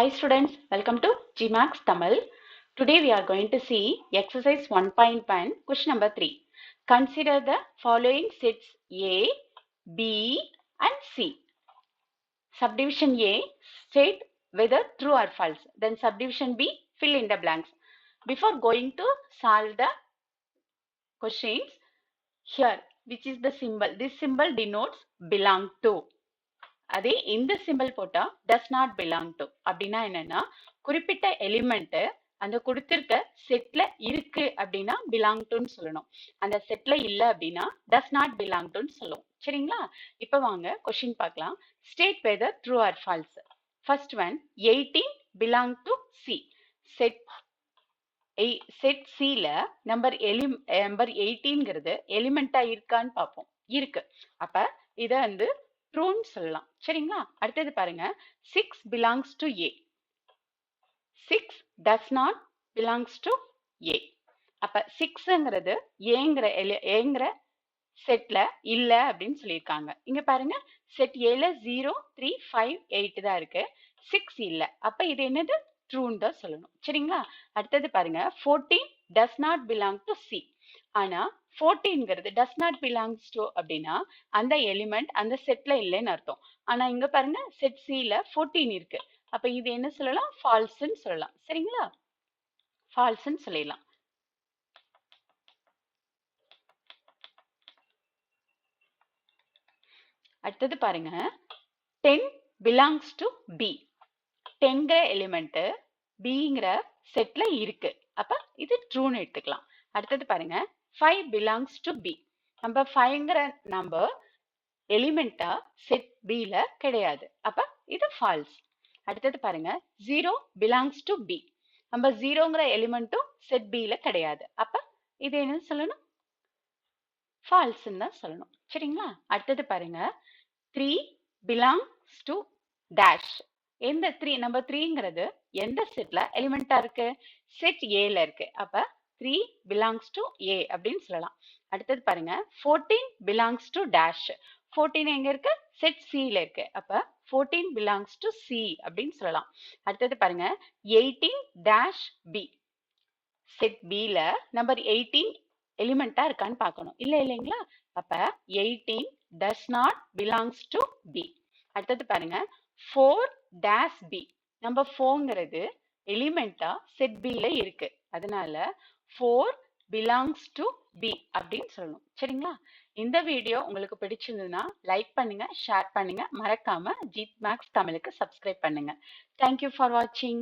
Hi students, welcome to GMAX Tamil. Today we are going to see exercise 1.1 question number 3. Consider the following sets A, B and C. Subdivision A, state whether true or false. Then subdivision B, fill in the blanks. Before going to solve the questions, here which is the symbol? This symbol denotes belong to. அதே இந்த simple போட்டா does not belong to அப்படின்னா என்னன்னா குறிப்பிட்ட element அந்த கொடுத்திருக்க செட்ல இருக்கு அப்படின்னா பிலாங் டுன்னு சொல்லணும். அந்த செட்ல இல்ல அப்படின்னா டஸ் நாட் பிலாங் டுன்னு சொல்லுவோம். சரிங்களா? இப்ப வாங்க கொஸ்டின் பார்க்கலாம். State weather true or false. First one 18 belong to C. Set சில நம்பர் 18ங்கிறது எலிமெண்டா இருக்கான்னு பார்ப்போம். இருக்கு. அப்ப இத வந்து ட்ரூன்னு சொல்லலாம். சரிங்களா? அடுத்தது பாருங்க 6 belongs to A. 6 does not belongs to A. அப்ப 6ங்கிறது ஏங்கிற செட்ல இல்ல அப்படின்னு சொல்லியிருக்காங்க. இங்க பாருங்க செட் ஏல 0, 3, 5, 8 தான் இருக்கு. 6 இல்ல. அப்ப இது என்னது? ட்ரூன்னு தான் சொல்லணும். சரிங்களா? அடுத்தது பாருங்க 14 does not belong to C. ஆனா 14ங்கிறது does not belongs to அப்படின்னா அந்த எலிமெண்ட் அந்த செட்ல இல்லைன்னு அர்த்தம். ஆனா இங்க பாருங்க செட் சில 14 இருக்கு. அப்ப இது என்ன சொல்லலாம்? ஃபால்ஸ்ன்னு சொல்லலாம். சரிங்களா? ஃபால்ஸ்ன்னு சொல்லிடலாம். அடுத்தது பாருங்க 10 belongs to B. 10ங்கிற எலிமெண்ட் Bங்கிற செட்ல இருக்கு. அப்ப இது ட்ரூன்னு எடுத்துக்கலாம். அடுத்தது பாருங்க 5 belongs to B. நம்ம 5ங்கிற நம்பர் எலிமெண்டா செட் Bல கிடையாது. அப்ப இது ஃபால்ஸ். அடுத்தது பாருங்க 0 belongs to B. நம்ம 0ங்கிற எலிமெண்ட்டும் செட் Bல கிடையாது. அப்ப இது என்ன சொல்லணும்? ஃபால்ஸ்ன்னு தான் சொல்லணும். சரிங்களா? அடுத்தது பாருங்க 3 belongs to dash. எந்த 3 நம்பர் 3ங்கிறது எந்த செட்ல எலிமெண்டா இருக்கு? செட் ஏல இருக்கு. அப்ப 3 belongs to A அப்படின்னு சொல்லலாம். அடுத்தது பாருங்க 14 belongs to dash. 14 எங்க இருக்கு? செட் Cல இருக்கு. அப்ப 14 belongs to C அப்படின்னு சொல்லலாம். அடுத்தது பாருங்க 18 dash B. செட் Bல நம்பர் 18 எலிமெண்டா இருக்கான்னு பார்க்கணும். இல்லைங்களா? அப்ப 18 does not belongs to B. அடுத்தது பாருங்க 4 dash B. நம்பர் 4ங்கிறது எலிமெண்டா செட் Bல இருக்கு. அதனால 4 belongs to B அப்படின்னு சொல்லணும். சரிங்களா? இந்த வீடியோ உங்களுக்கு பிடிச்சிருந்ததுன்னா லைக் பண்ணுங்க, ஷேர் பண்ணுங்க, மறக்காம GMAX தமிழுக்கு சப்ஸ்கிரைப் பண்ணுங்க. Thank you for watching.